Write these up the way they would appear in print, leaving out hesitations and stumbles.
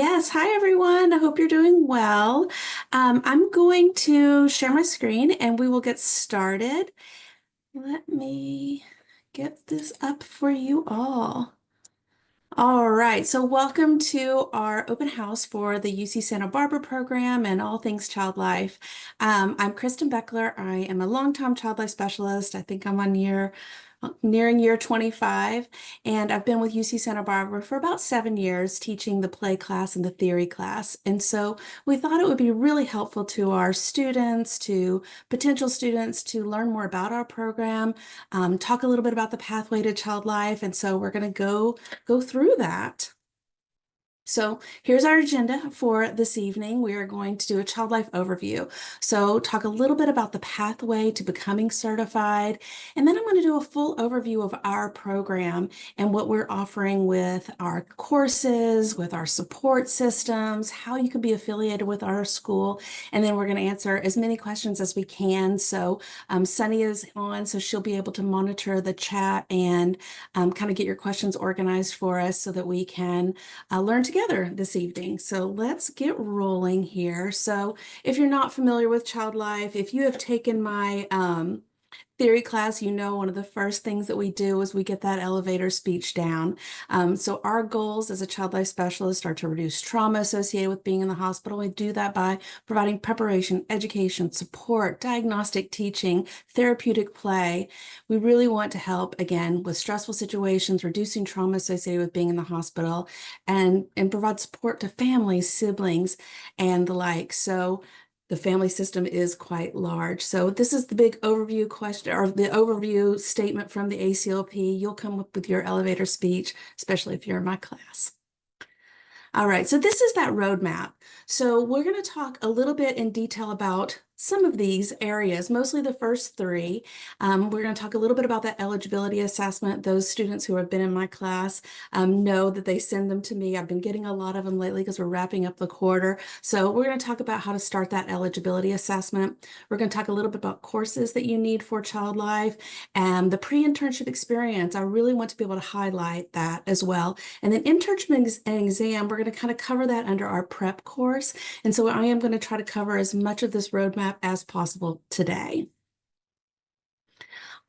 Yes, hi everyone. I hope you're doing well. I'm going to share my screen and we will get started. Let me get this up for you all. All right, so welcome to our open house for the UC Santa Barbara program and all things child life. I'm Kristen Beckler. I am a longtime child life specialist. I think I'm on nearing year 25, and I've been with UC Santa Barbara for about 7 years teaching the play class and the theory class. And so we thought it would be really helpful to our students, to potential students, to learn more about our program, talk a little bit about the pathway to child life. And so we're going to go through that. So here's our agenda for this evening. We are going to do a child life overview. So talk a little bit about the pathway to becoming certified. And then I'm going to do a full overview of our program and what we're offering with our courses, with our support systems, how you can be affiliated with our school. And then we're going to answer as many questions as we can. So Sunny is on, so she'll be able to monitor the chat and kind of get your questions organized for us so that we can learn together this evening. So let's get rolling here. So if you're not familiar with Child Life, if you have taken my theory class, you know one of the first things that we do is we get that elevator speech down. So our goals as a child life specialist are to reduce trauma associated with being in the hospital. We do that by providing preparation, education, support, diagnostic teaching, therapeutic play. We really want to help, again, with stressful situations, reducing trauma associated with being in the hospital, and provide support to families, siblings, and the like. So the family system is quite large. So this is the big overview question or the overview statement from the ACLP. You'll come up with your elevator speech, especially if you're in my class. All right, so this is that roadmap. So we're going to talk a little bit in detail about some of these areas, mostly the first three. We're going to talk a little bit about that eligibility assessment. Those students who have been in my class know that they send them to me. I've been getting a lot of them lately because we're wrapping up the quarter. So we're going to talk about how to start that eligibility assessment. We're going to talk a little bit about courses that you need for Child Life and the pre-internship experience. I really want to be able to highlight that as well. And then internship and exam, we're going to kind of cover that under our prep course. And so I am going to try to cover as much of this roadmap as possible today.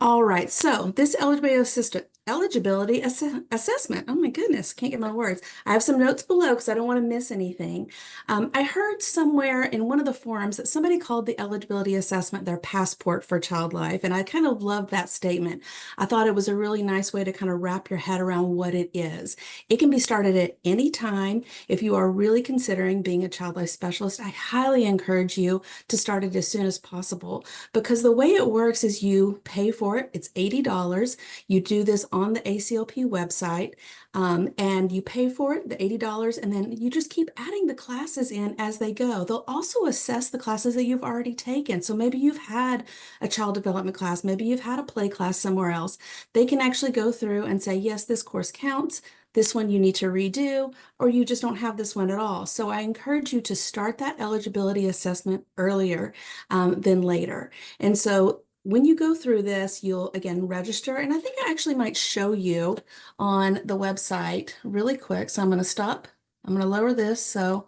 All right, so this eligibility assessment. Oh my goodness, can't get my words. I have some notes below because I don't want to miss anything. I heard somewhere in one of the forums that somebody called the eligibility assessment their passport for child life, and I kind of loved that statement. I thought it was a really nice way to kind of wrap your head around what it is. It can be started at any time. If you are really considering being a child life specialist, I highly encourage you to start it as soon as possible because the way it works is you pay for it. It's $80. You do this on the ACLP website, and you pay for it, the $80, and then you just keep adding the classes in as they go. They'll also assess the classes that you've already taken. So maybe you've had a child development class, maybe you've had a play class somewhere else. They can actually go through and say, yes, this course counts. This one you need to redo, or you just don't have this one at all. So I encourage you to start that eligibility assessment earlier than later. And so when you go through this, you'll again register, and I think I actually might show you on the website really quick. So I'm going to stop. I'm going to lower this. So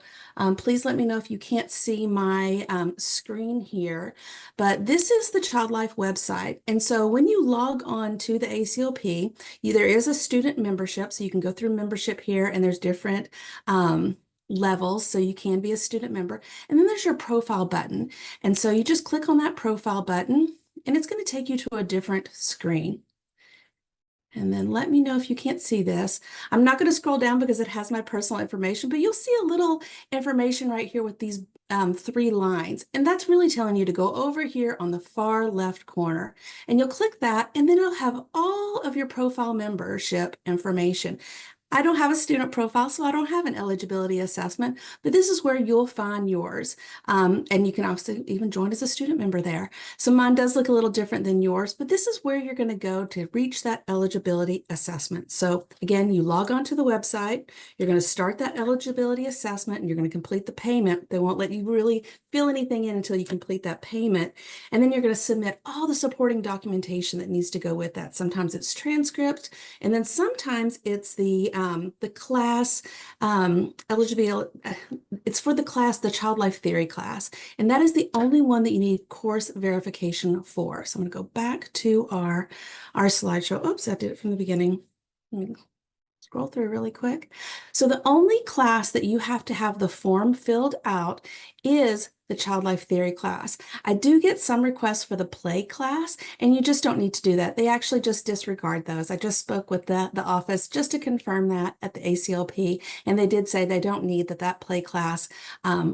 please let me know if you can't see my screen here. But this is the Child Life website. And so when you log on to the ACLP, there is a student membership. So you can go through membership here, and there's different levels. So you can be a student member. And then there's your profile button. And so you just click on that profile button, and it's going to take you to a different screen. And then let me know if you can't see this. I'm not going to scroll down because it has my personal information, but you'll see a little information right here with these 3 lines. And that's really telling you to go over here on the far left corner. And you'll click that, and then it'll have all of your profile membership information. I don't have a student profile, so I don't have an eligibility assessment, but this is where you'll find yours. And you can also even join as a student member there. So mine does look a little different than yours, but this is where you're going to go to reach that eligibility assessment. So again, you log on to the website, you're going to start that eligibility assessment, and you're going to complete the payment. They won't let you really fill anything in until you complete that payment. And then you're going to submit all the supporting documentation that needs to go with that. Sometimes it's transcript, and then sometimes it's the the class eligibility. It's for the class, the Child Life Theory class, and that is the only one that you need course verification for. So I'm going to go back to our slideshow. Oops, I did it from the beginning. Let me scroll through really quick. So the only class that you have to have the form filled out is the Child Life Theory class. I do get some requests for the play class, and you just don't need to do that. They actually just disregard those. I just spoke with the office just to confirm that at the ACLP, and they did say they don't need that play class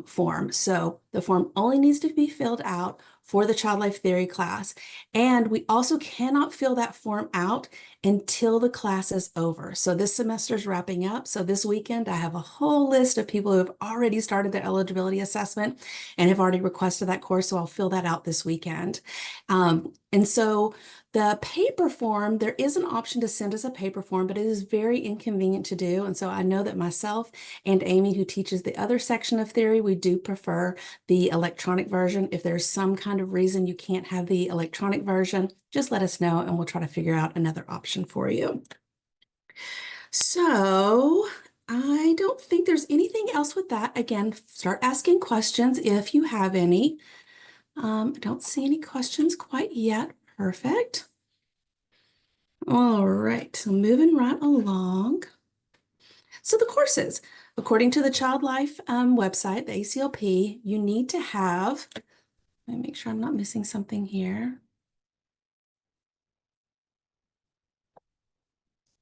form. So the form only needs to be filled out for the Child Life Theory class. And we also cannot fill that form out until the class is over. So this semester is wrapping up. So this weekend, I have a whole list of people who have already started their eligibility assessment and have already requested that course. So I'll fill that out this weekend. And so the paper form, there is an option to send us a paper form, but it is very inconvenient to do. And so I know that myself and Amy, who teaches the other section of theory, we do prefer the electronic version. If there's some kind of reason you can't have the electronic version, just let us know and we'll try to figure out another option for you. So I don't think there's anything else with that. Again, start asking questions if you have any. I don't see any questions quite yet. Perfect. All right, so moving right along. So the courses, according to the Child Life website, the ACLP, you need to have, let me make sure I'm not missing something here.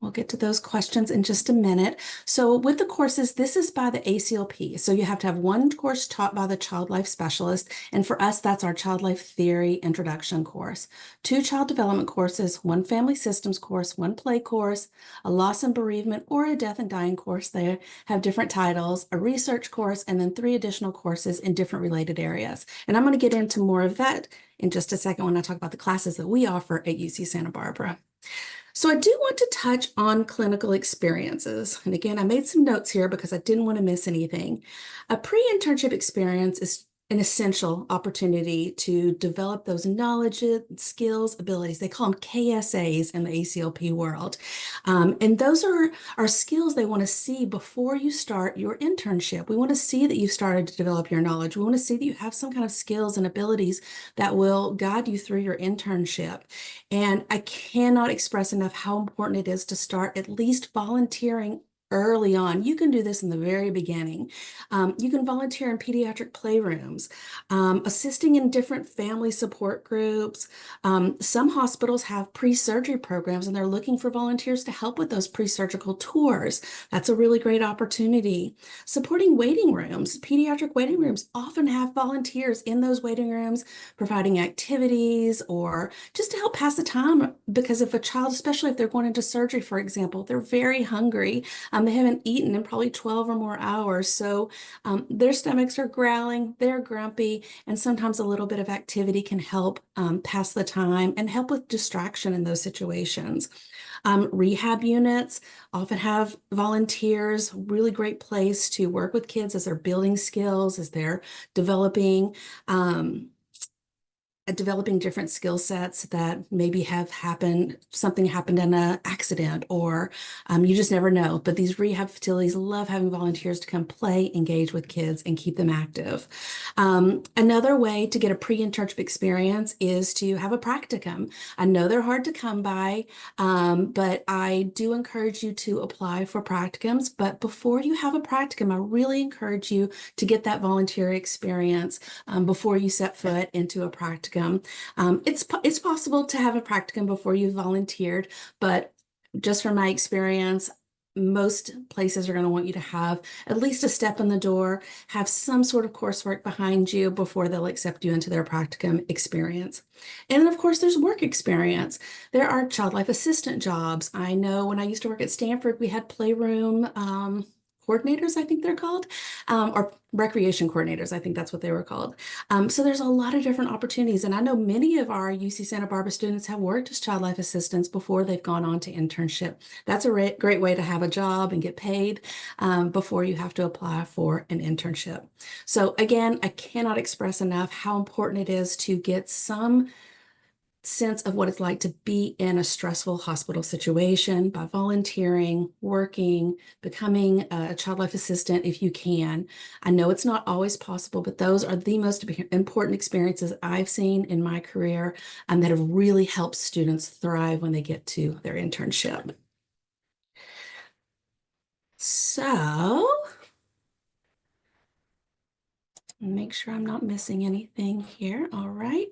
We'll get to those questions in just a minute. So with the courses, this is by the ACLP. So you have to have one course taught by the Child Life Specialist. And for us, that's our Child Life Theory Introduction course. 2 child development courses, 1 family systems course, 1 play course, a loss and bereavement or a death and dying course. They have different titles, a research course, and then 3 additional courses in different related areas. And I'm going to get into more of that in just a second when I talk about the classes that we offer at UC Santa Barbara. So I do want to touch on clinical experiences. And again, I made some notes here because I didn't want to miss anything. A pre-internship experience is an essential opportunity to develop those knowledge, skills, abilities. They call them KSAs in the ACLP world. And those are skills they want to see before you start your internship. We want to see that you've started to develop your knowledge. We want to see that you have some kind of skills and abilities that will guide you through your internship. And I cannot express enough how important it is to start at least volunteering early on. You can do this in the very beginning. You can volunteer in pediatric playrooms, assisting in different family support groups. Some hospitals have pre-surgery programs and they're looking for volunteers to help with those pre-surgical tours. That's a really great opportunity. Supporting waiting rooms. Pediatric waiting rooms often have volunteers in those waiting rooms providing activities or just to help pass the time, because if a child, especially if they're going into surgery, for example, they're very hungry. They haven't eaten in probably 12 or more hours. So their stomachs are growling, they're grumpy, and sometimes a little bit of activity can help pass the time and help with distraction in those situations. Rehab units often have volunteers, really great place to work with kids as they're building skills, as they're developing different skill sets that maybe have happened, something happened in an accident, or you just never know. But these rehab facilities love having volunteers to come play, engage with kids, and keep them active. Another way to get a pre-internship experience is to have a practicum. I know they're hard to come by, but I do encourage you to apply for practicums. But before you have a practicum, I really encourage you to get that volunteer experience before you set foot into a practicum. It's possible to have a practicum before you volunteered, but just from my experience, most places are going to want you to have at least a step in the door, have some sort of coursework behind you before they'll accept you into their practicum experience. And then, of course, there's work experience. There are child life assistant jobs. I know when I used to work at Stanford, we had playroom coordinators, I think they're called, or recreation coordinators, I think that's what they were called. So there's a lot of different opportunities. And I know many of our UC Santa Barbara students have worked as child life assistants before they've gone on to internship. That's a great way to have a job and get paid before you have to apply for an internship. So again, I cannot express enough how important it is to get some sense of what it's like to be in a stressful hospital situation by volunteering, working, becoming a child life assistant if you can. I know it's not always possible, but those are the most important experiences I've seen in my career that have really helped students thrive when they get to their internship. So, make sure I'm not missing anything here. All right.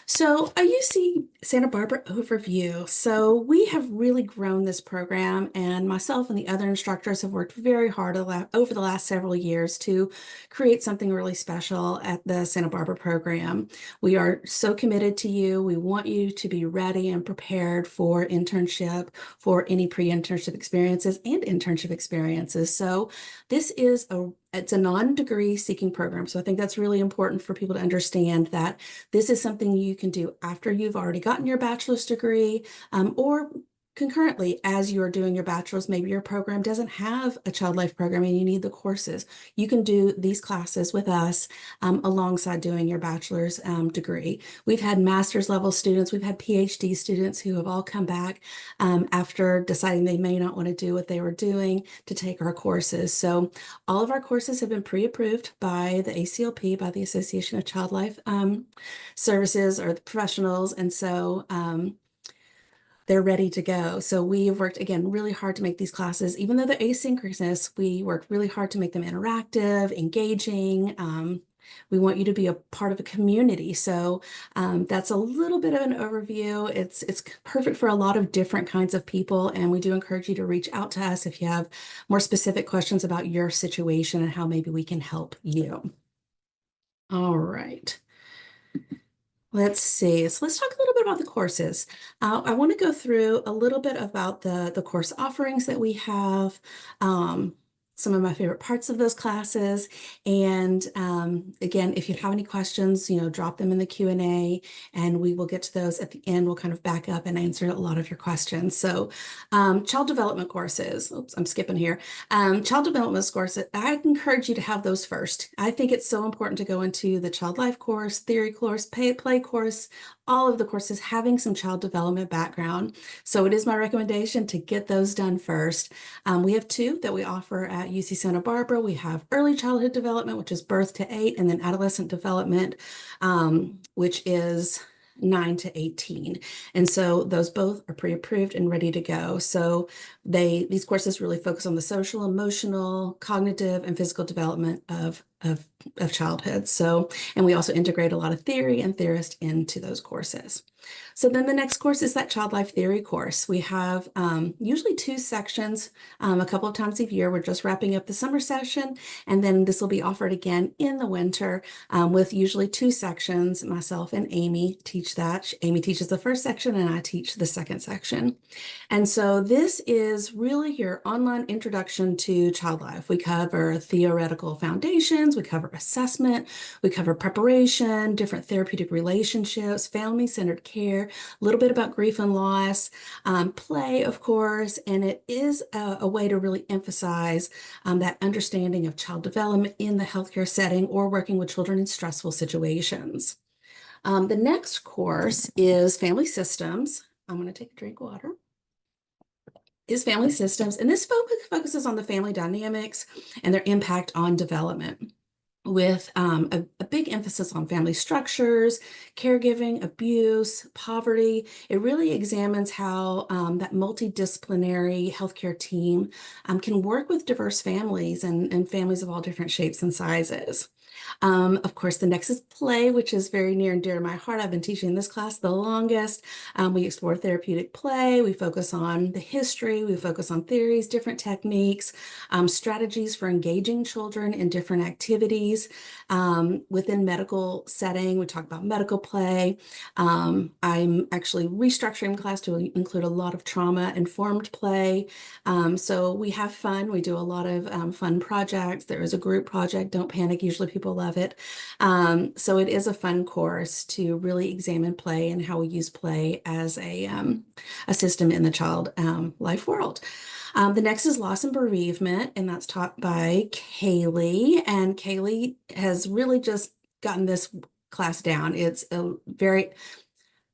So a UC Santa Barbara overview. So we have really grown this program, and myself and the other instructors have worked very hard over the last several years to create something really special at the Santa Barbara program. We are so committed to you. We want you to be ready and prepared for internship, for any pre-internship experiences and internship experiences. So this is it's a non-degree seeking program. So I think that's really important for people to understand that this is something you can do after you've already gotten your bachelor's degree, or concurrently as you're doing your bachelor's. Maybe your program doesn't have a child life program and you need the courses. You can do these classes with us alongside doing your bachelor's degree. We've had master's level students, we've had PhD students who have all come back after deciding they may not want to do what they were doing to take our courses. So all of our courses have been pre-approved by the ACLP, by the Association of Child Life Services, or the professionals. And so they're ready to go. So we have worked, again, really hard to make these classes, even though they're asynchronous, we worked really hard to make them interactive, engaging. We want you to be a part of a community. So that's a little bit of an overview. It's perfect for a lot of different kinds of people. And we do encourage you to reach out to us if you have more specific questions about your situation and how maybe we can help you. All right. Let's see. So let's talk a little bit about the courses. I want to go through a little bit about the course offerings that we have, some of my favorite parts of those classes. And again, if you have any questions, drop them in the Q&A and we will get to those at the end. We'll kind of back up and answer a lot of your questions. So child development courses, oops, I'm skipping here. Child development courses, I encourage you to have those first. I think it's so important to go into the child life course, theory course, play course, all of the courses having some child development background. So it is my recommendation to get those done first. We have two that we offer at UC Santa Barbara. We have early childhood development, which is birth to 8, and then adolescent development, which is 9 to 18. And so those both are pre-approved and ready to go. So these courses really focus on the social, emotional, cognitive, and physical development of childhood. So, and we also integrate a lot of theory and theorists into those courses. So then the next course is that child life theory course. We have usually 2 sections a couple of times a year. We're just wrapping up the summer session, and then this will be offered again in the winter with usually 2 sections. Myself and Amy teach that. Amy teaches the first section and I teach the second section. And so this is really your online introduction to child life. We cover theoretical foundations, we cover assessment, we cover preparation, different therapeutic relationships, family-centered care, a little bit about grief and loss, play, of course, and it is a way to really emphasize that understanding of child development in the healthcare setting or working with children in stressful situations. The next course is Family Systems. I'm going to take a drink of water. Is Family Systems, and this focuses on the family dynamics and their impact on development, with a big emphasis on family structures, caregiving, abuse, poverty. It really examines how that multidisciplinary healthcare team can work with diverse families and families of all different shapes and sizes. Of course, the next is play, which is very near and dear to my heart. I've been teaching this class the longest. We explore therapeutic play. We focus on the history. We focus on theories, different techniques, strategies for engaging children in different activities. Within medical setting, we talk about medical play. I'm actually restructuring the class to include a lot of trauma-informed play. So we have fun. We do a lot of fun projects. There is a group project. Don't panic. Usually people love it. So it is a fun course to really examine play and how we use play as a system in the child life world. The next is loss and bereavement, and that's taught by Kaylee. And Kaylee has really just gotten this class down. It's a very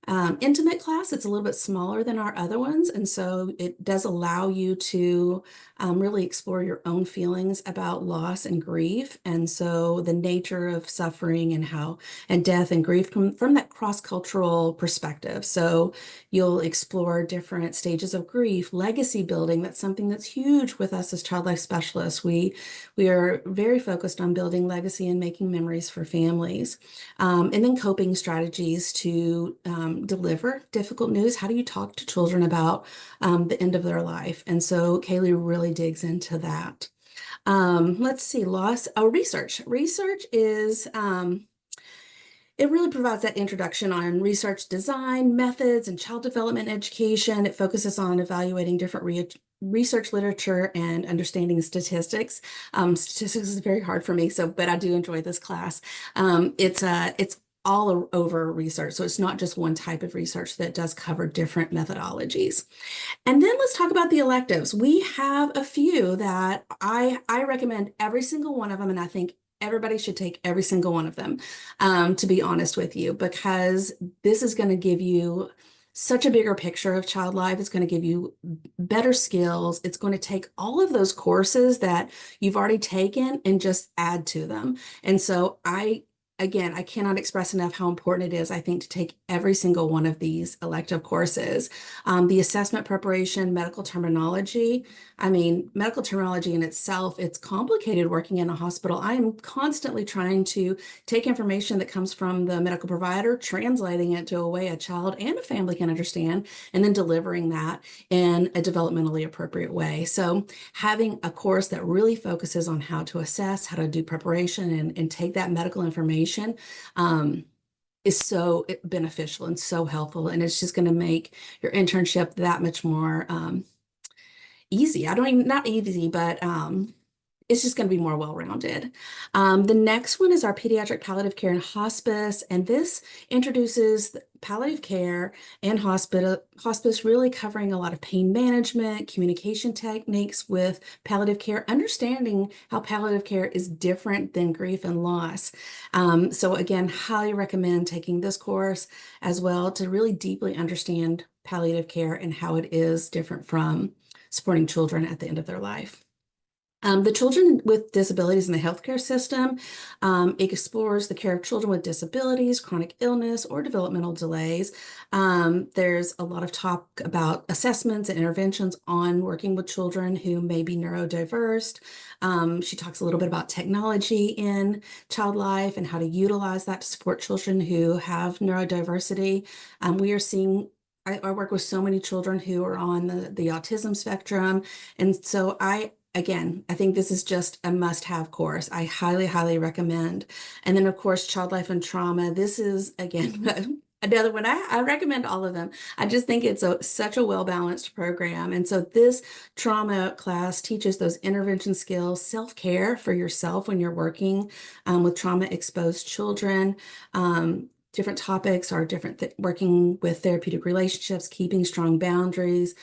intimate class. It's a little bit smaller than our other ones, and so it does allow you to really explore your own feelings about loss and grief, and so the nature of suffering and how and death and grief from that cross-cultural perspective. So you'll explore different stages of grief, legacy building. That's something that's huge with us as child life specialists. We are very focused on building legacy and making memories for families. And then coping strategies to deliver difficult news. How do you talk to children about the end of their life? And so Kaylee really digs into that. Let's see, loss. Oh, research. Research is it really provides that introduction on research design, methods, and child development education. It focuses on evaluating different research literature and understanding statistics. Statistics is very hard for me, but I do enjoy this class. It's all over research, so it's not just one type of research that does cover different methodologies. And then let's talk about the electives. We have a few that I recommend every single one of them, and I think everybody should take every single one of them, to be honest with you, because this is going to give you such a bigger picture of child life. It's going to give you better skills. It's going to take all of those courses that you've already taken and just add to them. And so again, I cannot express enough how important it is, I think, to take every single one of these elective courses. The assessment preparation, medical terminology. I mean, medical terminology in itself, it's complicated working in a hospital. I am constantly trying to take information that comes from the medical provider, translating it to a way a child and a family can understand, and then delivering that in a developmentally appropriate way. So having a course that really focuses on how to assess, how to do preparation, and take that medical information is so beneficial and so helpful. And it's just going to make your internship that much more easy. I don't even, not easy, but it's just going to be more well-rounded. The next one is our pediatric palliative care and hospice, and this introduces palliative care and hospice, really covering a lot of pain management, communication techniques with palliative care, understanding how palliative care is different than grief and loss. So again, highly recommend taking this course as well to really deeply understand palliative care and how it is different from supporting children at the end of their life. The Children with Disabilities in the Healthcare System explores the care of children with disabilities, chronic illness, or developmental delays. There's a lot of talk about assessments and interventions on working with children who may be neurodiverse. She talks a little bit about technology in child life and how to utilize that to support children who have neurodiversity. We are seeing I work with so many children who are on the autism spectrum. And so again, I think this is just a must-have course. I highly, highly recommend. And then, of course, Child Life and Trauma. This is, again, another one. I recommend all of them. I just think it's such a well-balanced program. And so this trauma class teaches those intervention skills, self-care for yourself when you're working with trauma-exposed children. Different topics are working with therapeutic relationships, keeping strong boundaries,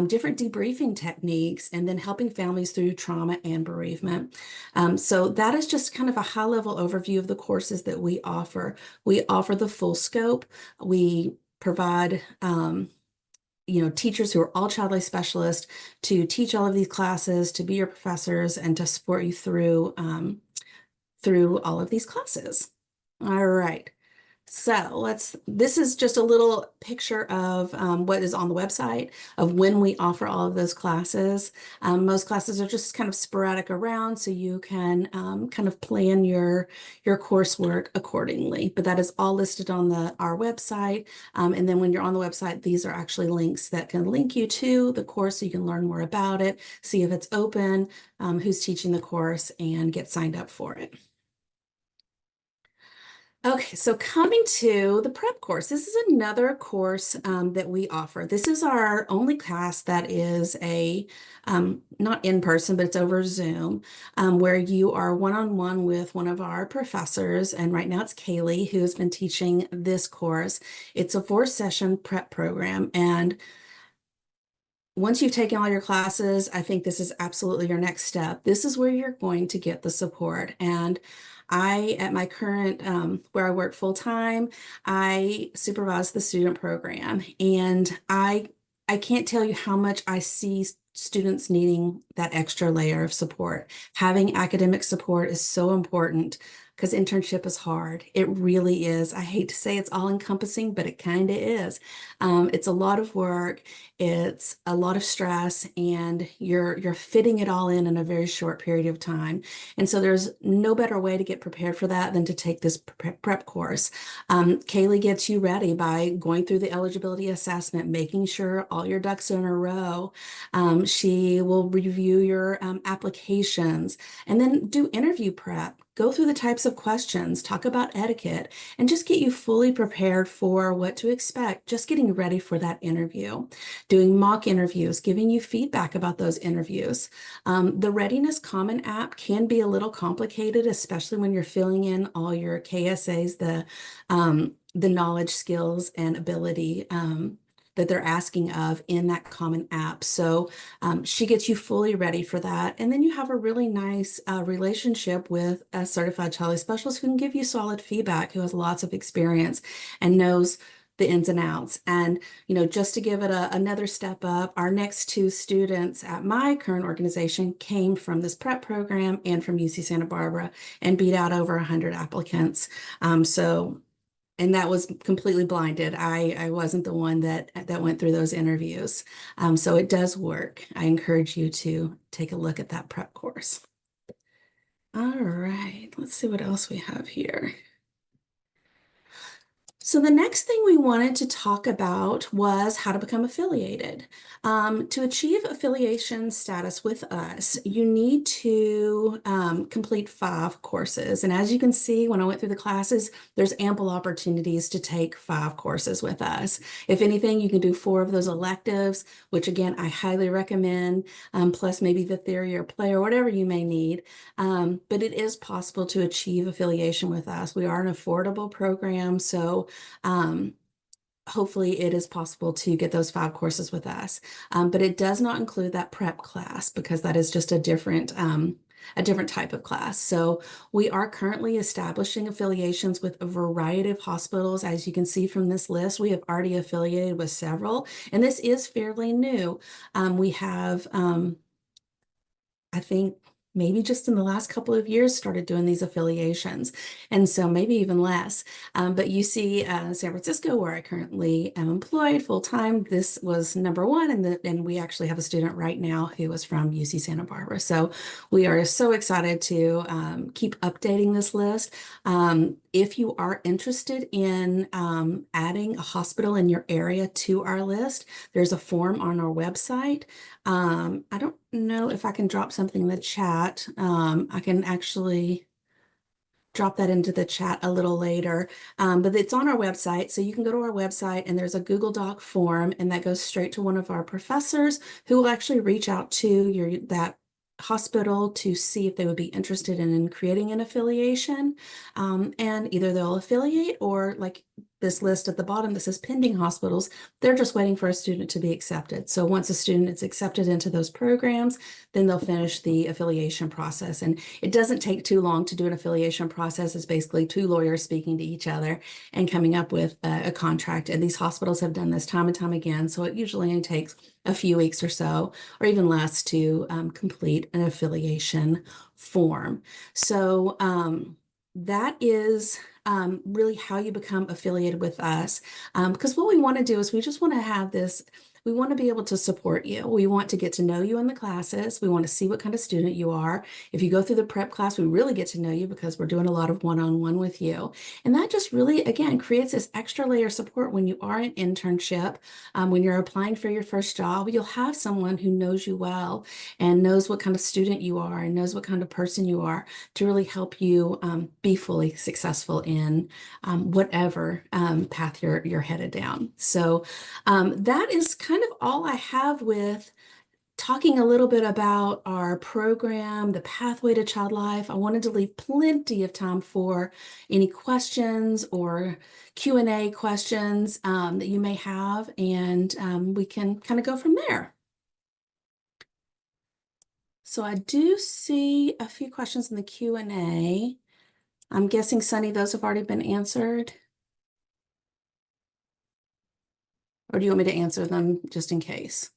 different debriefing techniques, and then helping families through trauma and bereavement. So that is just kind of a high-level overview of the courses that we offer. We offer the full scope. We provide teachers who are all child life specialists to teach all of these classes, to be your professors, and to support you through all of these classes. All right. So this is just a little picture of what is on the website of when we offer all of those classes. Most classes are just kind of sporadic around, so you can kind of plan your coursework accordingly. But that is all listed on our website. And then when you're on the website, these are actually links that can link you to the course so you can learn more about it, see if it's open, who's teaching the course, and get signed up for it. Okay, so coming to the prep course, this is another course that we offer. This is our only class that is not in person, but it's over Zoom, where you are one-on-one with one of our professors. And right now it's Kaylee who has been teaching this course. It's a 4-session prep program, and once you've taken all your classes, I think this is absolutely your next step. This is where you're going to get the support. And at my current, where I work full time, I supervise the student program. And I can't tell you how much I see students needing that extra layer of support. Having academic support is so important because internship is hard. It really is. I hate to say it's all encompassing, but it kind of is. It's a lot of work. It's a lot of stress, and you're fitting it all in a very short period of time. And so there's no better way to get prepared for that than to take this prep course. Kaylee gets you ready by going through the eligibility assessment, making sure all your ducks are in a row. She will review your applications and then do interview prep. Go through the types of questions, talk about etiquette, and just get you fully prepared for what to expect, just getting ready for that interview, doing mock interviews, giving you feedback about those interviews. The Readiness Common app can be a little complicated, especially when you're filling in all your KSAs, the knowledge, skills, and ability that they're asking of in that common app. So she gets you fully ready for that. And then you have a really nice relationship with a certified child specialist who can give you solid feedback, who has lots of experience and knows the ins and outs. And, just to give it another step up, our next two students at my current organization came from this prep program and from UC Santa Barbara and beat out over 100 applicants. And that was completely blinded. I wasn't the one that went through those interviews. So it does work. I encourage you to take a look at that prep course. All right, let's see what else we have here. So the next thing we wanted to talk about was how to become affiliated. To achieve affiliation status with us, you need to complete 5 courses. And as you can see, when I went through the classes, there's ample opportunities to take 5 courses with us. If anything, you can do 4 of those electives, which again, I highly recommend, plus maybe the theory or play or whatever you may need. But it is possible to achieve affiliation with us. We are an affordable program, so hopefully it is possible to get those 5 courses with us. But it does not include that prep class because that is just a different type of class. So we are currently establishing affiliations with a variety of hospitals. As you can see from this list, we have already affiliated with several, and this is fairly new. We have, I think, maybe just in the last couple of years started doing these affiliations, and so maybe even less. But you see San Francisco, where I currently am employed full-time, this was number 1, and we actually have a student right now who is from UC Santa Barbara. So we are so excited to keep updating this list. If you are interested in adding a hospital in your area to our list, there's a form on our website. I don't know if I can drop something in the chat. I can actually drop that into the chat a little later, but it's on our website. So you can go to our website and there's a Google Doc form, and that goes straight to one of our professors who will actually reach out to that hospital to see if they would be interested in creating an affiliation. And either they'll affiliate, or like this list at the bottom that says pending hospitals, they're just waiting for a student to be accepted. So once a student is accepted into those programs, then they'll finish the affiliation process. And it doesn't take too long to do an affiliation process. It's basically 2 lawyers speaking to each other and coming up with a contract. And these hospitals have done this time and time again. So it usually only takes a few weeks or so, or even less, to complete an affiliation form. So that is really how you become affiliated with us. Because what we want to do is we just want to have this, we want to be able to support you. We want to get to know you in the classes. We want to see what kind of student you are. If you go through the prep class, we really get to know you because we're doing a lot of one-on-one with you. And that just really, again, creates this extra layer of support when you are in internship. When you're applying for your first job, you'll have someone who knows you well and knows what kind of student you are and knows what kind of person you are to really help you be fully successful in whatever path you're headed down. So that is kind of all I have with talking a little bit about our program, the Pathway to Child Life. I wanted to leave plenty of time for any questions or Q&A questions that you may have, and we can kind of go from there. So I do see a few questions in the Q&A. I'm guessing, Sunny, those have already been answered. Or do you want me to answer them just in case?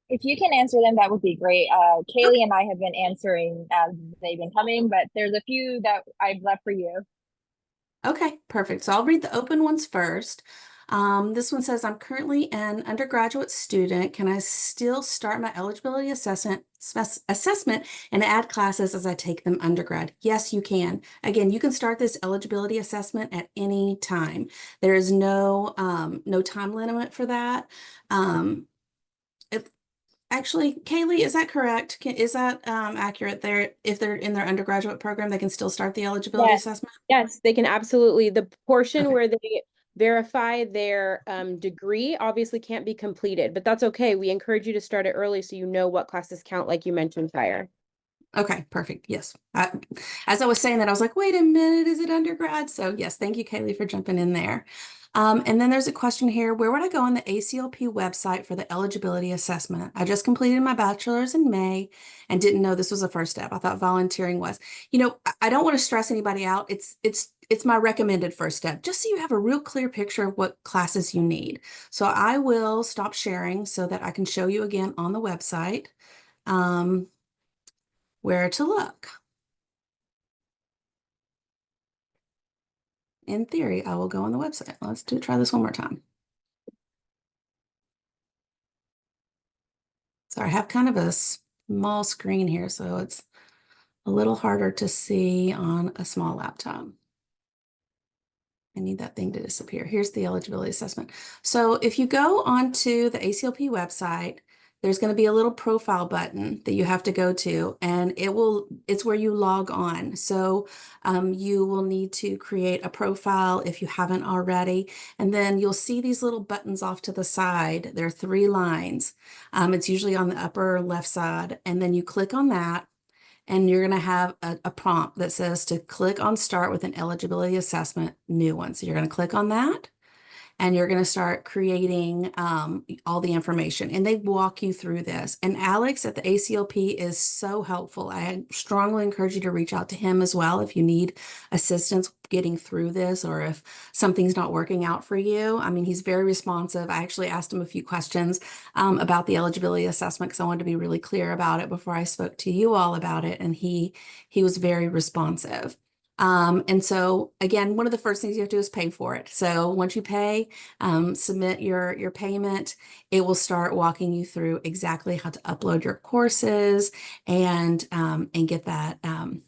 If you can answer them, that would be great. Kaylee and I have been answering as they've been coming, but there's a few that I've left for you. Okay, perfect. So I'll read the open ones first. This one says, I'm currently an undergraduate student. Can I still start my eligibility assessment and add classes as I take them undergrad? Yes, you can. Again, you can start this eligibility assessment at any time. There is no time limit for that. Um, if, Actually, Kaylee, is that correct? Is that accurate? If they're in their undergraduate program, they can still start the eligibility Yes, assessment? yes, they can absolutely. The portion Okay. where they verify their degree obviously can't be completed, but that's okay. We encourage you to start it early so you know what classes count, like you mentioned prior. Okay, perfect. Yes. As I was saying that, I was like, wait a minute, is it undergrad? So yes, thank you, Kaylee, for jumping in there. And then there's a question here, where would I go on the ACLP website for the eligibility assessment? I just completed my bachelor's in May and didn't know this was the first step. I thought volunteering was. I don't want to stress anybody out. It's my recommended first step, just so you have a real clear picture of what classes you need. So I will stop sharing so that I can show you again on the website. Where to look. In theory, I will go on the website. Let's try this one more time. So I have kind of a small screen here, so it's a little harder to see on a small laptop. I need that thing to disappear. Here's the eligibility assessment. So if you go onto the ACLP website, there's going to be a little profile button that you have to go to, and it's where you log on. So you will need to create a profile if you haven't already. And then you'll see these little buttons off to the side. There are 3 lines. It's usually on the upper left side. And then you click on that, and you're going to have a prompt that says to click on Start with an Eligibility Assessment, New One. So you're going to click on that, and you're going to start creating all the information, and they walk you through this. And Alex at the ACLP is so helpful. I strongly encourage you to reach out to him as well if you need assistance getting through this, or if something's not working out for you. I mean, he's very responsive. I actually asked him a few questions about the eligibility assessment because I wanted to be really clear about it before I spoke to you all about it, and he was very responsive. And so again, one of the first things you have to do is pay for it. So once you pay, submit your payment, it will start walking you through exactly how to upload your courses and get that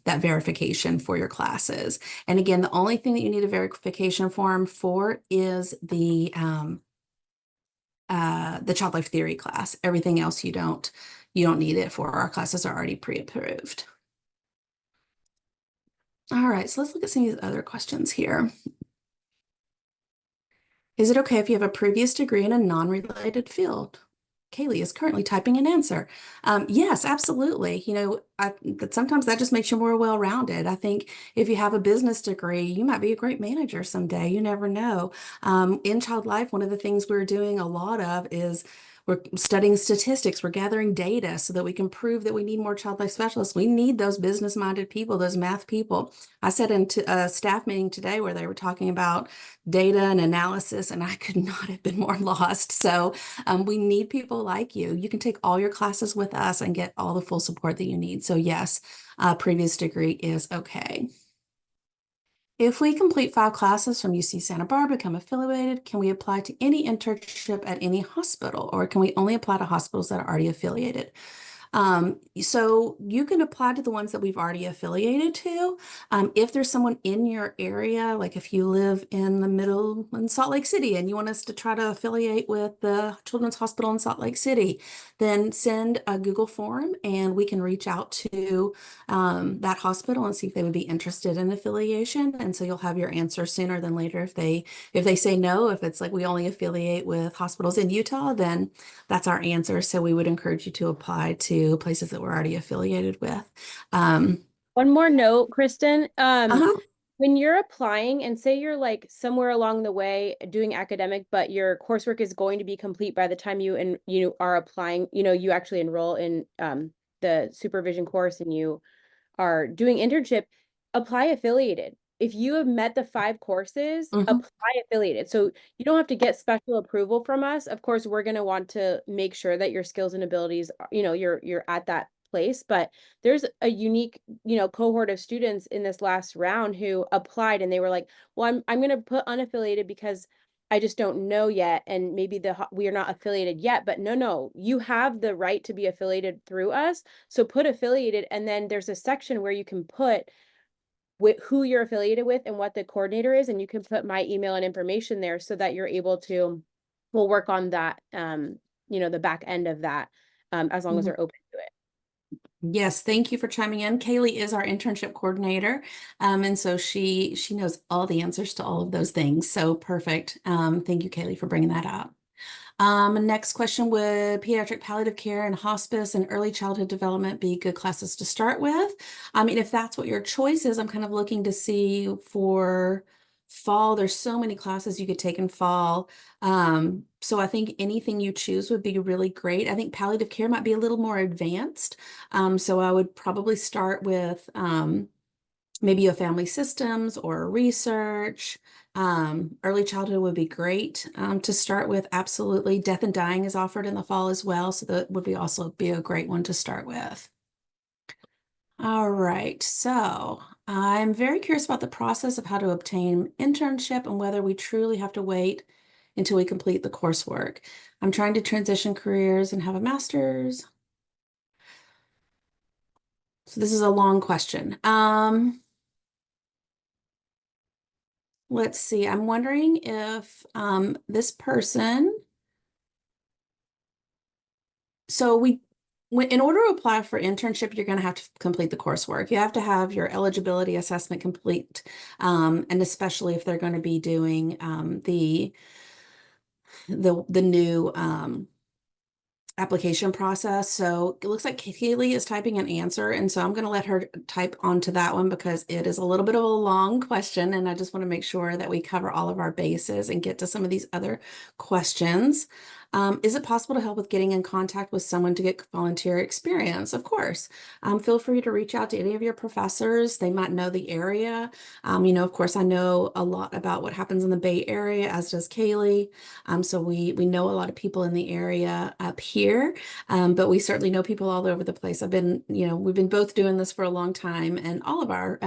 verification for your classes. And again, the only thing that you need a verification form for is the Child Life Theory class. Everything else you don't need it for. Our classes are already pre-approved. All right, so let's look at some of these other questions here. Is it okay if you have a previous degree in a non-related field? Kaylee is currently typing an answer. Yes, absolutely. Sometimes that just makes you more well-rounded. I think if you have a business degree, you might be a great manager someday. You never know. In Child Life, one of the things we're doing a lot of is we're studying statistics. We're gathering data so that we can prove that we need more child life specialists. We need those business-minded people, those math people. I sat into a staff meeting today where they were talking about data and analysis, and I could not have been more lost. So we need people like you. You can take all your classes with us and get all the full support that you need. So yes, previous degree is okay. If we complete 5 classes from UC Santa Barbara, become affiliated, can we apply to any internship at any hospital, or can we only apply to hospitals that are already affiliated? So you can apply to the ones that we've already affiliated to. If there's someone in your area, like if you live in the middle in Salt Lake City and you want us to try to affiliate with the Children's Hospital in Salt Lake City, then send a Google form and we can reach out to that hospital and see if they would be interested in affiliation. And so you'll have your answer sooner than later. If they say no, if it's like we only affiliate with hospitals in Utah, then that's our answer. So we would encourage you to apply to places that we're already affiliated with. One more note, Kristen. Uh-huh. When you're applying and say you're like somewhere along the way doing academic, but your coursework is going to be complete by the time you are applying, you actually enroll in the supervision course and you are doing internship, apply affiliated. If you have met the 5 courses, Mhm. apply affiliated. So you don't have to get special approval from us. Of course, we're going to want to make sure that your skills and abilities, you're at that place, but there's a unique, cohort of students in this last round who applied and they were like, "Well, I'm going to put unaffiliated because I just don't know yet, and maybe we are not affiliated yet." But no, you have the right to be affiliated through us. So put affiliated, and then there's a section where you can put who you're affiliated with and what the coordinator is, and you can put my email and information there so that you're able to, we'll work on that, the back end of that, as long as Mhm. they're open to it. Yes, thank you for chiming in. Kaylee is our internship coordinator, and so she knows all the answers to all of those things. So perfect. Thank you, Kaylee, for bringing that up. Next question, would pediatric palliative care and hospice and early childhood development be good classes to start with? I mean, if that's what your choice is, I'm kind of looking to see for fall. There's so many classes you could take in fall. So I think anything you choose would be really great. I think palliative care might be a little more advanced. So I would probably start with maybe a family systems or research. Early childhood would be great to start with. Absolutely. Death and dying is offered in the fall as well. So that would also be a great one to start with. All right. So I'm very curious about the process of how to obtain internship and whether we truly have to wait until we complete the coursework. I'm trying to transition careers and have a master's. So this is a long question. Let's see. I'm wondering if this person, so in order to apply for internship, you're going to have to complete the coursework. You have to have your eligibility assessment complete, and especially if they're going to be doing the new application process. So it looks like Kaylee is typing an answer, and so I'm going to let her type onto that one because it is a little bit of a long question, and I just want to make sure that we cover all of our bases and get to some of these other questions. Is it possible to help with getting in contact with someone to get volunteer experience? Of course. Feel free to reach out to any of your professors. They might know the area. Of course, I know a lot about what happens in the Bay Area, as does Kaylee. So we know a lot of people in the area up here, but we certainly know people all over the place. We've been both doing this for a long time, and all of our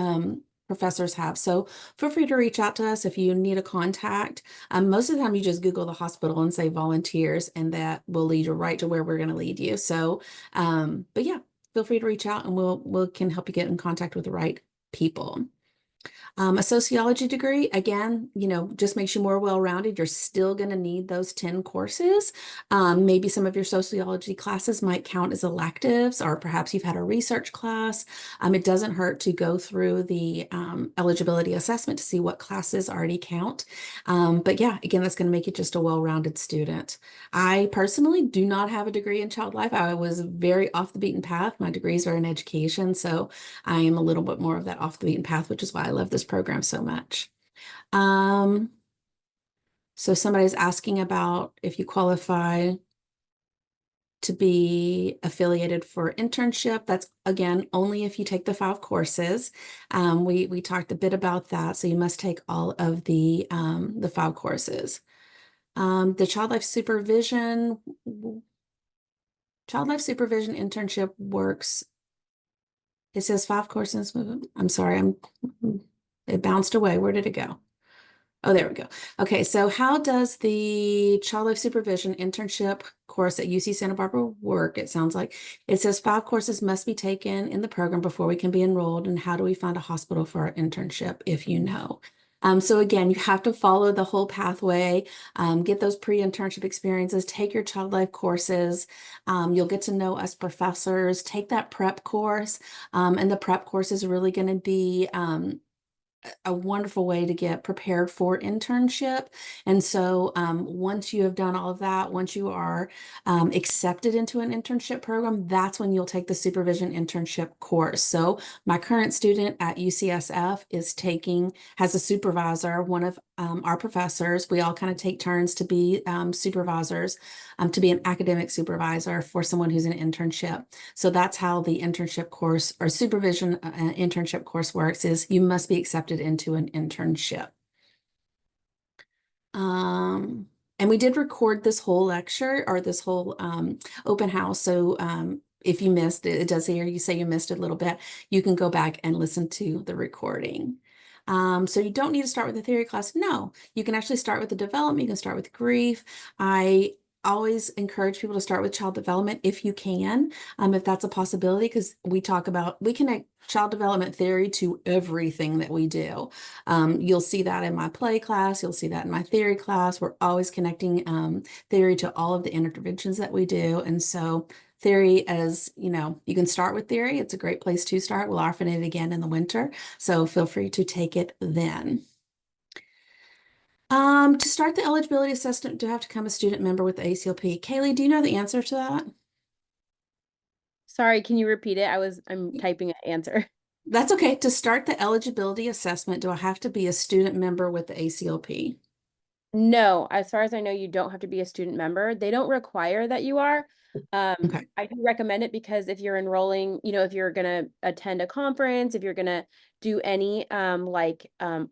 professors have. So feel free to reach out to us if you need a contact. Most of the time you just Google the hospital and say volunteers, and that will lead you right to where we're going to lead you. So, but yeah, feel free to reach out and we can help you get in contact with the right people. A sociology degree, again, just makes you more well-rounded. You're still going to need those 10 courses. Maybe some of your sociology classes might count as electives, or perhaps you've had a research class. It doesn't hurt to go through the eligibility assessment to see what classes already count. But yeah, again, that's going to make you just a well-rounded student. I personally do not have a degree in child life. I was very off the beaten path. My degrees are in education, so I am a little bit more of that off the beaten path, which is why I love this program so much. So somebody's asking about if you qualify to be affiliated for internship. That's again only if you take the 5 courses. We talked a bit about that, so you must take all of the 5 courses. The child life supervision internship works. It says 5 courses. I'm sorry, it bounced away. Where did it go? Oh, there we go. Okay, so how does the child life supervision internship course at UC Santa Barbara work? It sounds like it says 5 courses must be taken in the program before we can be enrolled. And how do we find a hospital for our internship, if you know? So again, you have to follow the whole pathway, get those pre-internship experiences, take your child life courses. You'll get to know us professors, take that prep course. And the prep course is really going to be a wonderful way to get prepared for internship. And so once you have done all of that, once you are accepted into an internship program, that's when you'll take the supervision internship course. So my current student at UCSF has a supervisor, one of our professors. We all kind of take turns to be supervisors, to be an academic supervisor for someone who's in an internship. So that's how the internship course or supervision internship course works, is you must be accepted into an internship. And we did record this whole lecture, or this whole open house. So if you missed it, it does hear you say you missed it a little bit, you can go back and listen to the recording. So you don't need to start with the theory class. No, you can actually start with the development. You can start with grief. I always encourage people to start with child development if you can, if that's a possibility, because we connect child development theory to everything that we do. You'll see that in my play class. You'll see that in my theory class. We're always connecting theory to all of the interventions that we do. And so theory, as you know, you can start with theory. It's a great place to start. We'll offer it again in the winter, so feel free to take it then. To start the eligibility assessment, do you have to become a student member with the ACLP? Kaylee, do you know the answer to that? Sorry, can you repeat it? I'm typing an answer. That's okay. To start the eligibility assessment, do I have to be a student member with the ACLP? No, as far as I know, you don't have to be a student member. They don't require that you are. Okay. I do recommend it because if you're enrolling, if you're going to attend a conference, if you're going to do any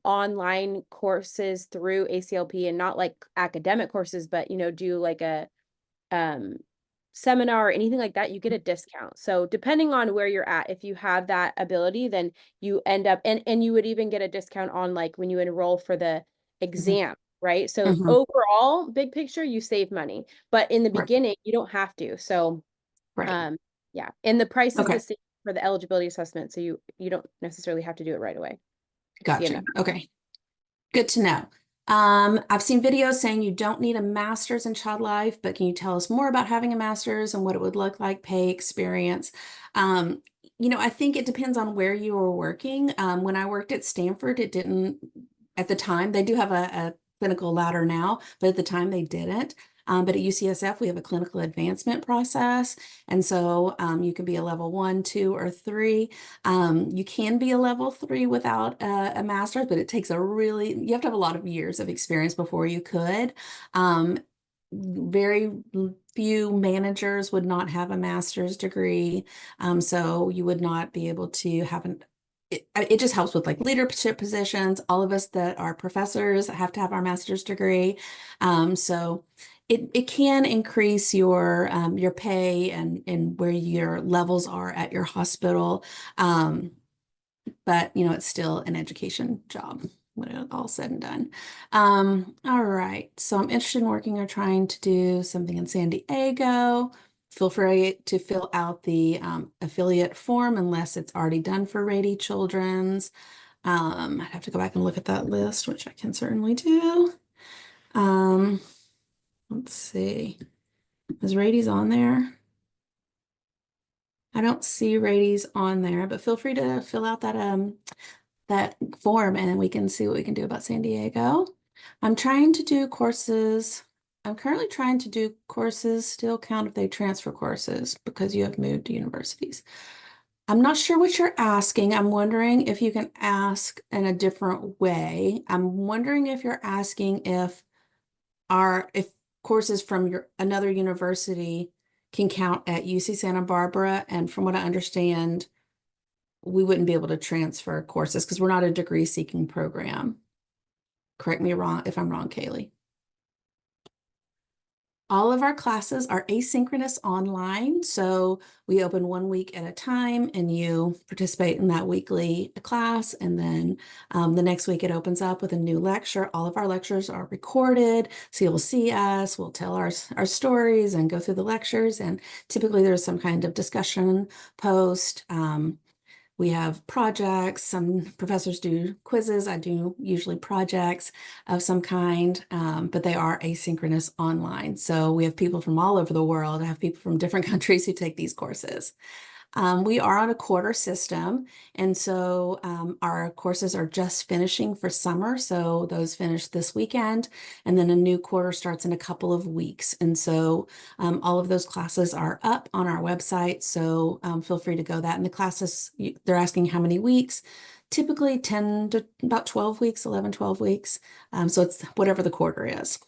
online courses through ACLP, and not like academic courses, but do like a seminar or anything like that, you get a discount. So depending on where you're at, if you have that ability, then you end up, and you would even get a discount on like when you enroll for the exam. Right. So overall, big picture, you save money, but in the beginning, you don't have to. So, yeah. And the price is the same for the eligibility assessment. So you don't necessarily have to do it right away. Gotcha. Okay. Good to know. I've seen videos saying you don't need a master's in child life, but can you tell us more about having a master's and what it would look like, pay, experience? I think it depends on where you are working. When I worked at Stanford, it didn't, at the time, they do have a clinical ladder now, but at the time they didn't. But at UCSF, we have a clinical advancement process. And so you can be a level 1, 2, or 3. You can be a level 3 without a master's, but it takes you have to have a lot of years of experience before you could. Very few managers would not have a master's degree. So you would not be able to have it just helps with like leadership positions. All of us that are professors have to have our master's degree. So it can increase your pay and where your levels are at your hospital. But it's still an education job when it's all said and done. All right. So I'm interested in working or trying to do something in San Diego. Feel free to fill out the affiliate form unless it's already done for Rady Children's. I'd have to go back and look at that list, which I can certainly do. Let's see. Is Rady's on there? I don't see Rady's on there, but feel free to fill out that form and we can see what we can do about San Diego. I'm trying to do courses. I'm currently trying to do courses still count if they transfer courses because you have moved to universities. I'm not sure what you're asking. I'm wondering if you can ask in a different way. I'm wondering if you're asking if courses from another university can count at UC Santa Barbara. And from what I understand, we wouldn't be able to transfer courses because we're not a degree seeking program. Correct me if I'm wrong, Kaylee. All of our classes are asynchronous online. So we open 1 week at a time and you participate in that weekly class. And then the next week it opens up with a new lecture. All of our lectures are recorded. So you'll see us, we'll tell our stories and go through the lectures. And typically there's some kind of discussion post. We have projects. Some professors do quizzes. I do usually projects of some kind, but they are asynchronous online. So we have people from all over the world. I have people from different countries who take these courses. We are on a quarter system, and so our courses are just finishing for summer. So those finish this weekend, and then a new quarter starts in a couple of weeks. And so all of those classes are up on our website. So feel free to go that. And the classes, they're asking how many weeks. Typically 10 to about 12 weeks, 11, 12 weeks. So it's whatever the quarter is.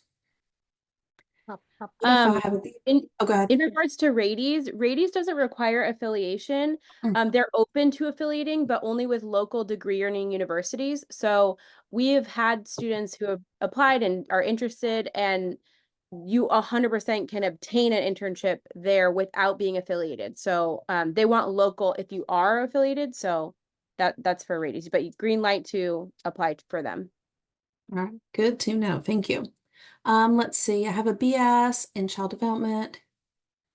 Um, in Oh, go ahead. in regards to Radies doesn't require affiliation. They're open to affiliating, but only with local degree earning universities. So we have had students who have applied and are interested, and you 100% can obtain an internship there without being affiliated. So they want local if you are affiliated. So that's for Radies, but green light to apply for them. All right, good to know. Thank you. Let's see. I have a BS in child development.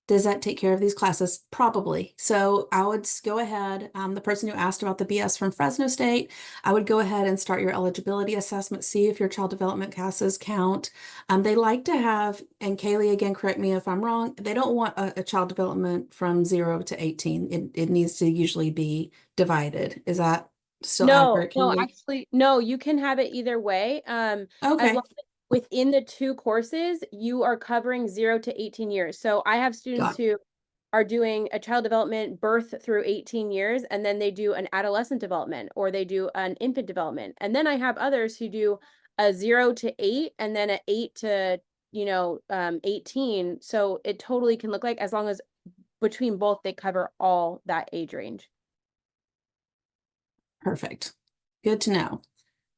Does that take care of these classes? Probably. So I would go ahead, the person who asked about the BS from Fresno State, I would go ahead and start your eligibility assessment, see if your child development classes count. They like to have, and Kaylee, again, correct me if I'm wrong, they don't want a child development from 0 to 18. It needs to usually be divided. Is that still accurate, No, Kaylee? actually, no, you can have it either way. As Okay, long as within the two courses, you are covering 0 to 18 years. So I have students got it. who are doing a child development birth through 18 years, and then they do an adolescent development, or they do an infant development. And then I have others who do a 0 to 8 and then a 8 to, 18. So it totally can look like, as long as between both, they cover all that age range. Perfect. Good to know.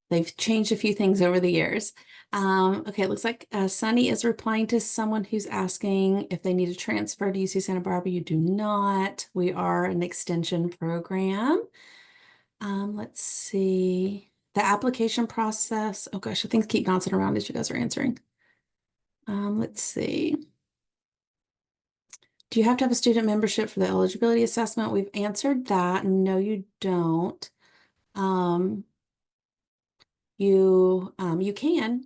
They've changed a few things over the years. Okay, it looks like Sunny is replying to someone who's asking if they need to transfer to UC Santa Barbara. You do not. We are an extension program. Let's see. The application process. Oh gosh, things keep bouncing around as you guys are answering. Let's see. Do you have to have a student membership for the eligibility assessment? We've answered that. No, you don't. You can,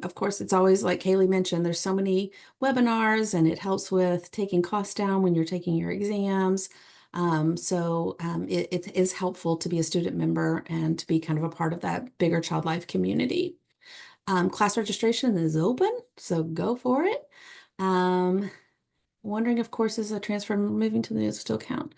of course, it's always like Kaylee mentioned, there's so many webinars and it helps with taking costs down when you're taking your exams. It is helpful to be a student member and to be kind of a part of that bigger Child Life community. Class registration is open, so go for it. Wondering if courses are transferred moving to the new still count.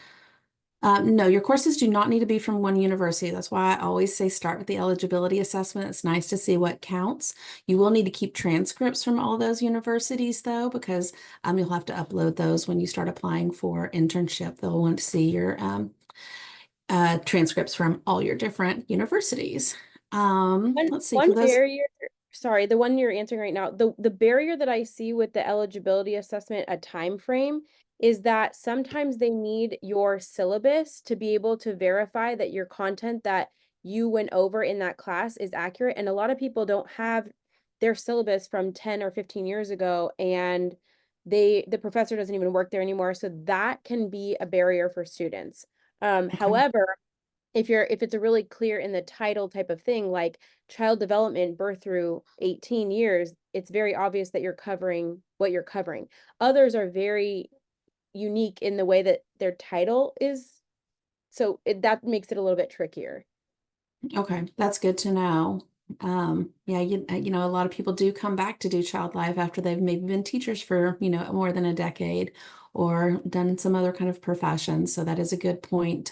No, your courses do not need to be from one university. That's why I always say start with the eligibility assessment. It's nice to see what counts. You will need to keep transcripts from all those universities though, because you'll have to upload those when you start applying for internship. They'll want to see your transcripts from all your different universities. Let's see, for One those. barrier, sorry, the one you're answering right now, the barrier that I see with the eligibility assessment, a time frame, is that sometimes they need your syllabus to be able to verify that your content that you went over in that class is accurate. And a lot of people don't have their syllabus from 10 or 15 years ago, and the professor doesn't even work there anymore. So that can be a barrier for students. Okay. However, if it's a really clear in the title type of thing, like child development birth through 18 years, it's very obvious that you're covering what you're covering. Others are very unique in the way that their title is, so that makes it a little bit trickier. Okay, that's good to know. Yeah, a lot of people do come back to do Child Life after they've maybe been teachers for, more than a decade or done some other kind of profession. So that is a good point,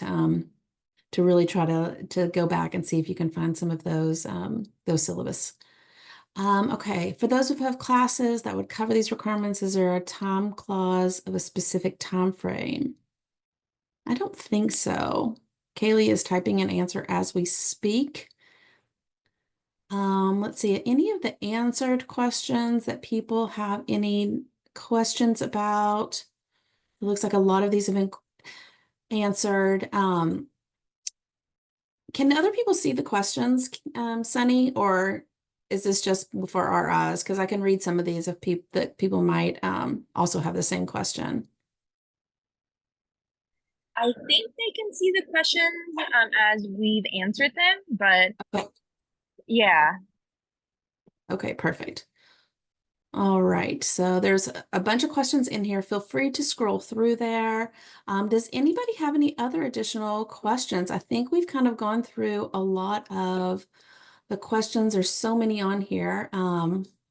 to really try to go back and see if you can find some of those syllabus. Okay, for those who have classes that would cover these requirements, is there a time clause of a specific time frame? I don't think so. Kaylee is typing an answer as we speak. Let's see, any of the answered questions that people have any questions about? It looks like a lot of these have been answered. Can other people see the questions, Sunny, or is this just for our eyes? Because I can read some of these if people might also have the same question. I think they can see the questions as we've answered them, but Okay. yeah. Okay, perfect. All right, so there's a bunch of questions in here. Feel free to scroll through there. Does anybody have any other additional questions? I think we've kind of gone through a lot of the questions. There's so many on here.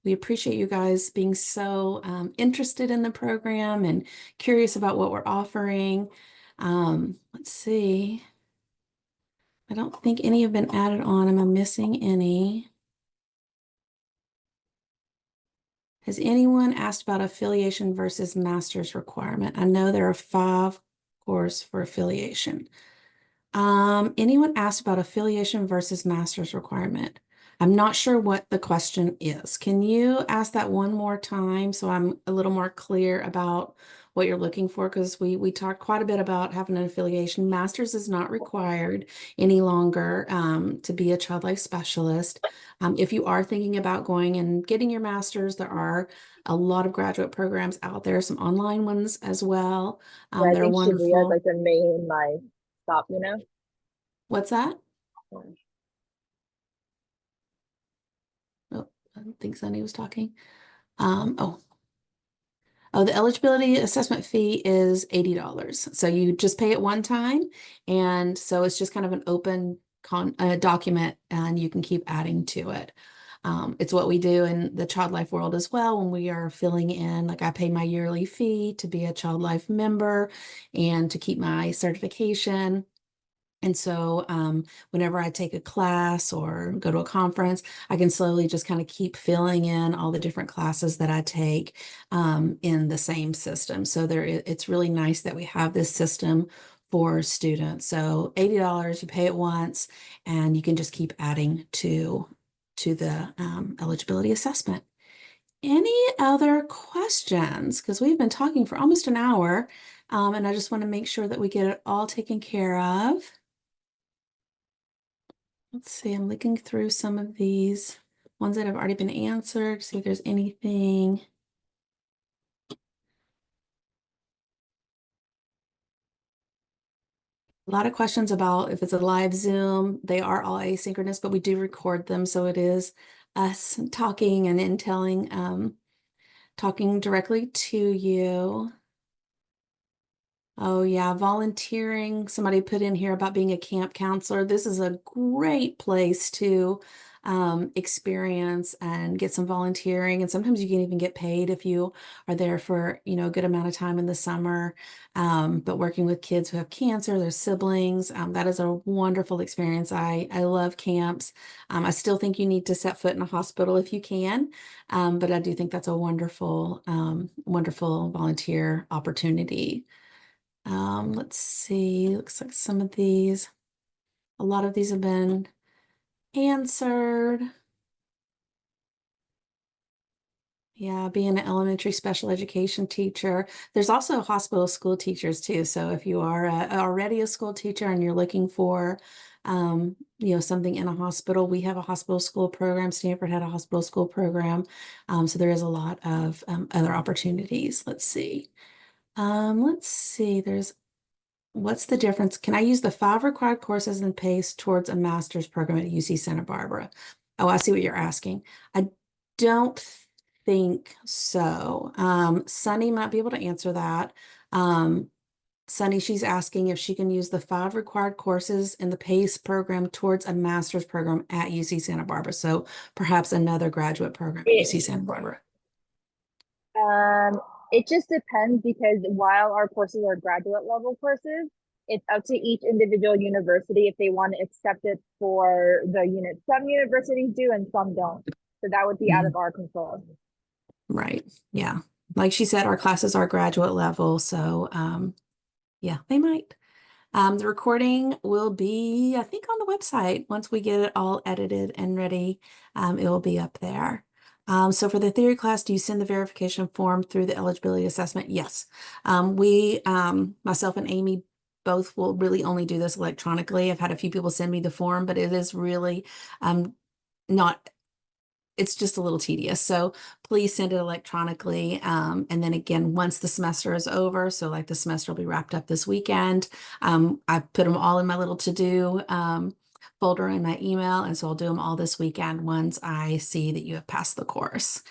We appreciate you guys being so interested in the program and curious about what we're offering. Let's see. I don't think any have been added on. Am I missing any? Has anyone asked about affiliation versus master's requirement? I know there are 5 cores for affiliation. Anyone asked about affiliation versus master's requirement? I'm not sure what the question is. Can you ask that one more time so I'm a little more clear about what you're looking for? Because we talked quite a bit about having an affiliation. Master's is not required any longer to be a child life specialist. If you are thinking about going and getting your master's, there are a lot of graduate programs out there, some online ones as well. Yeah, I They're think Sharia is wonderful. like the main like stop, you know? What's that? Yeah. Oh, I don't think Sunny was talking. Oh, the eligibility assessment fee is $80. So you just pay it one time. And so it's just kind of an open document and you can keep adding to it. It's what we do in the Child Life world as well when we are filling in, like I pay my yearly fee to be a Child Life member and to keep my certification. And so whenever I take a class or go to a conference, I can slowly just kind of keep filling in all the different classes that I take in the same system. So it's really nice that we have this system for students. So $80, you pay it once, and you can just keep adding to the eligibility assessment. Any other questions? Because we've been talking for almost an hour, and I just want to make sure that we get it all taken care of. Let's see, I'm looking through some of these ones that have already been answered, see if there's anything. A lot of questions about if it's a live Zoom. They are all asynchronous, but we do record them, so it is us talking and in talking directly to you. Oh yeah, volunteering. Somebody put in here about being a camp counselor. This is a great place to experience and get some volunteering. And sometimes you can even get paid if you are there for, a good amount of time in the summer. But working with kids who have cancer, their siblings, that is a wonderful experience. I love camps. I still think you need to set foot in a hospital if you can. But I do think that's a wonderful, wonderful volunteer opportunity. Let's see, looks like a lot of these have been answered. Yeah, being an elementary special education teacher. There's also hospital school teachers too. So if you are already a school teacher and you're looking for, something in a hospital, we have a hospital school program. Stanford had a hospital school program. So there is a lot of other opportunities. Let's see. What's the difference? Can I use the 5 required courses and PACE towards a master's program at UC Santa Barbara? Oh, I see what you're asking. I don't think so. Sunny might be able to answer that. Sunny, she's asking if she can use the 5 required courses in the PACE program towards a master's program at UC Santa Barbara. So perhaps another graduate program at UC Santa Barbara. It just depends because while our courses are graduate level courses, it's up to each individual university if they want to accept it for the unit. Some universities do and some don't. So that would be out of our control. Right. Yeah. Like she said, our classes are graduate level. So yeah, they might. The recording will be, I think, on the website. Once we get it all edited and ready, it will be up there. So for the theory class, do you send the verification form through the eligibility assessment? Yes. Myself and Amy both will really only do this electronically. I've had a few people send me the form, but it is really not, it's just a little tedious. So please send it electronically. And then again, once the semester is over, so like the semester will be wrapped up this weekend, I put them all in my little to-do folder in my email. And so I'll do them all this weekend once I see that you have passed the course.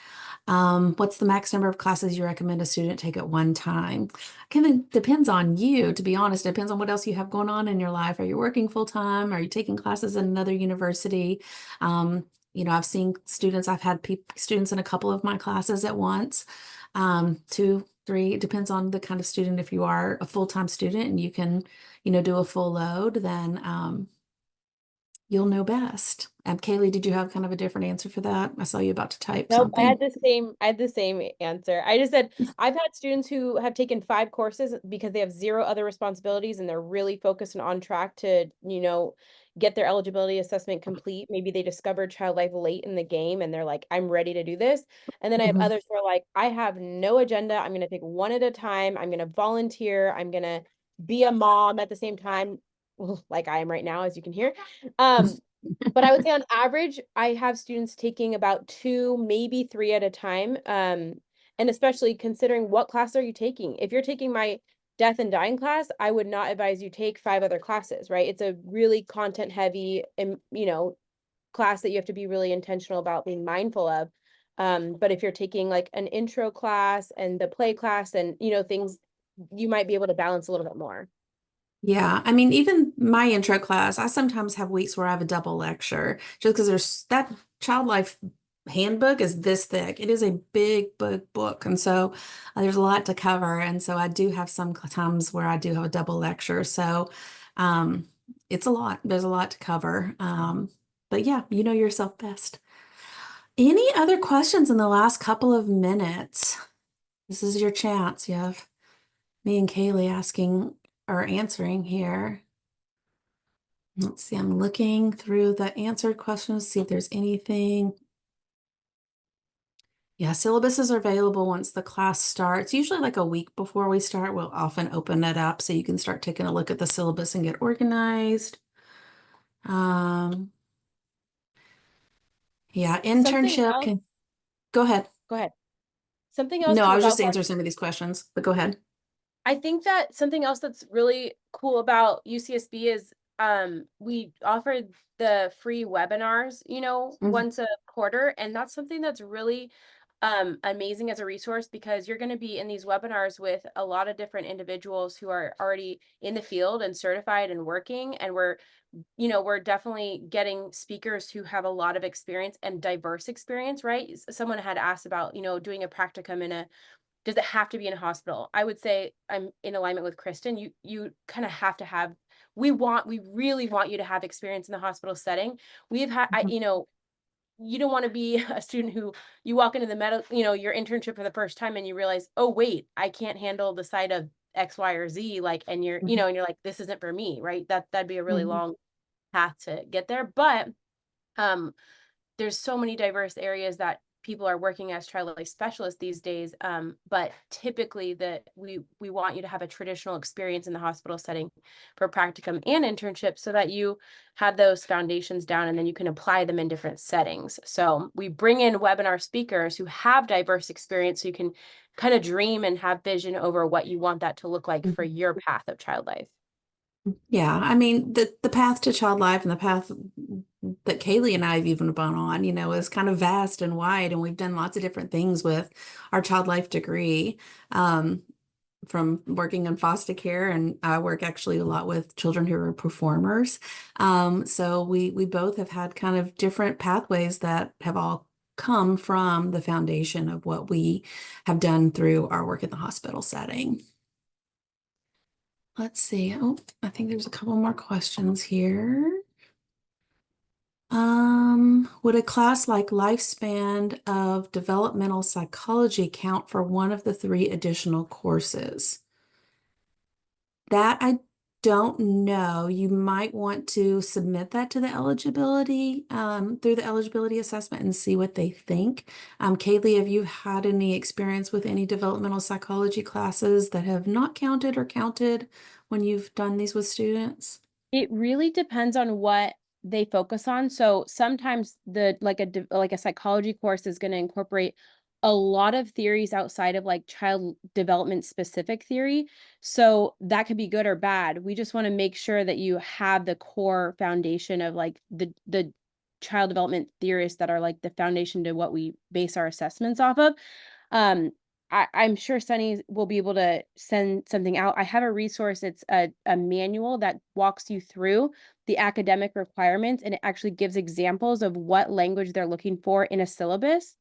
What's the max number of classes you recommend a student take at one time? Kind of depends on you, to be honest. It depends on what else you have going on in your life. Are you working full time? Are you taking classes in another university? I've seen students, I've had students in a couple of my classes at once, 2, 3, it depends on the kind of student. If you are a full-time student and you can, do a full load, then you'll know best. Kaylee, did you have kind of a different answer for that? I saw you about to type Nope, I something. had the same answer. I just said I've had students who have taken 5 courses because they have 0 other responsibilities and they're really focused and on track to, get their eligibility assessment complete. Maybe they discovered child life late in the game and they're like, I'm ready to do this. And then I have Mhm. others who are like, I have no agenda. I'm going to take one at a time. I'm going to volunteer. I'm going to be a mom at the same time, like I am right now, as you can hear. But I would say on average, I have students taking about 2, maybe 3 at a time. And especially considering what class are you taking? If you're taking my death and dying class, I would not advise you take 5 other classes, right? It's a really content heavy and, class that you have to be really intentional about being mindful of. But if you're taking like an intro class and the play class and, things, you might be able to balance a little bit more. Yeah, I mean, even my intro class, I sometimes have weeks where I have a double lecture just because there's that child life handbook is this thick. It is a big book. And so there's a lot to cover. And so I do have some times where I do have a double lecture. So um, it's a lot. There's a lot to cover. But yeah, you know yourself best. Any other questions in the last couple of minutes? This is your chance. You have me and Kaylee asking or answering here. Let's see, I'm looking through the answered questions, see if there's anything. Yeah, syllabuses are available once the class starts. Usually like a week before we start, we'll often open it up so you can start taking a look at the syllabus and get organized. Um, yeah, Something internship else, can, go ahead. go ahead. Something else No, too I was just about answering some of these questions, but go ahead. I think that something else that's really cool about UCSB is we offer the free webinars, Mhm. once a quarter. And that's something that's really amazing as a resource because you're going to be in these webinars with a lot of different individuals who are already in the field and certified and working. And we're definitely getting speakers who have a lot of experience and diverse experience, right? Someone had asked about, doing a practicum in a does it have to be in a hospital? I would say I'm in alignment with Kristen. You kind of have to have we really want you to have experience in the hospital setting. We've had Mhm. you don't want to be a student who you walk into the medical, your internship for the first time and you realize, oh wait, I can't handle the sight of X, Y, or Z, like, and Mhm. and you're like, this isn't for me, right? That'd be a really Mhm. long path to get there. But um there's so many diverse areas that people are working as child life specialists these days. But typically we want you to have a traditional experience in the hospital setting for practicum and internship so that you have those foundations down and then you can apply them in different settings. So we bring in webinar speakers who have diverse experience so you can kind of dream and have vision over what you want that to look like for Mhm. your path of child life. Yeah, I mean the path to child life and the path that Kaylee and I have even been on, is kind of vast and wide, and we've done lots of different things with our child life degree. Um, from working in foster care, and I work actually a lot with children who are performers. So we both have had kind of different pathways that have all come from the foundation of what we have done through our work in the hospital setting. Let's see. Oh, I think there's a couple more questions here. Would a class like Lifespan of Developmental Psychology count for one of the 3 additional courses? That I don't know. You might want to submit that to the eligibility, through the eligibility assessment and see what they think. Kaylee, have you had any experience with any developmental psychology classes that have not counted or counted when you've done these with students? It really depends on what they focus on. So sometimes like a psychology course is going to incorporate a lot of theories outside of like child development specific theory. So that could be good or bad. We just want to make sure that you have the core foundation of like the child development theorists that are like the foundation to what we base our assessments off of. I'm sure Sunny will be able to send something out. I have a resource. It's a manual that walks you through the academic requirements, and it actually gives examples of what language they're looking for in a syllabus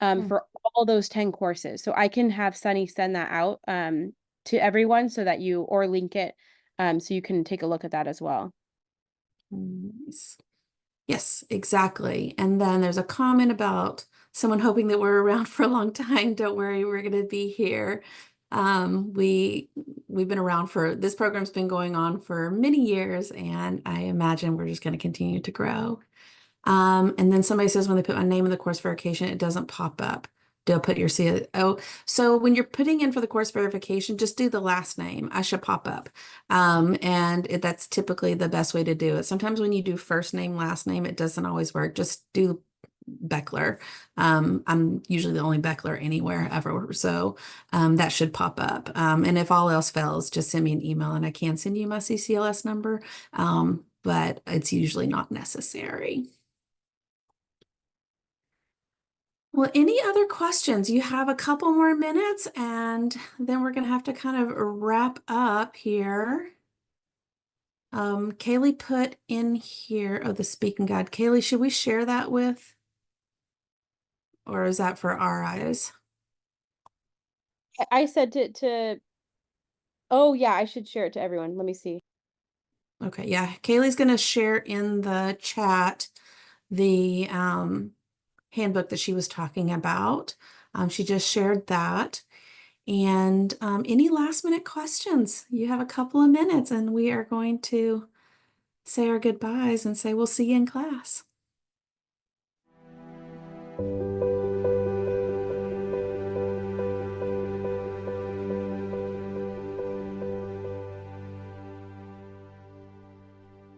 for all those 10 courses. So I can have Sunny send that out to everyone so that you, or link it so you can take a look at that as well. Nice. Yes, exactly. And then there's a comment about someone hoping that we're around for a long time. Don't worry, we're going to be here. We've been around for, this program's been going on for many years, and I imagine we're just going to continue to grow. And then somebody says when they put my name in the course verification, it doesn't pop up. They'll put your CO. So when you're putting in for the course verification, just do the last name. I should pop up. That's typically the best way to do it. Sometimes when you do first name, last name, it doesn't always work. Just do Beckler. I'm usually the only Beckler anywhere ever. So that should pop up. And if all else fails, just send me an email and I can send you my CCLS number. But it's usually not necessary. Well, any other questions? You have a couple more minutes and then we're going to have to kind of wrap up here. Kaylee put in here, the speaking guide. Kaylee, should we share that with, or is that for our eyes? I said oh yeah, I should share it to everyone. Let me see. Okay, yeah. Kaylee's going to share in the chat the handbook that she was talking about. She just shared that. And any last minute questions? You have a couple of minutes and we are going to say our goodbyes and say we'll see you in class.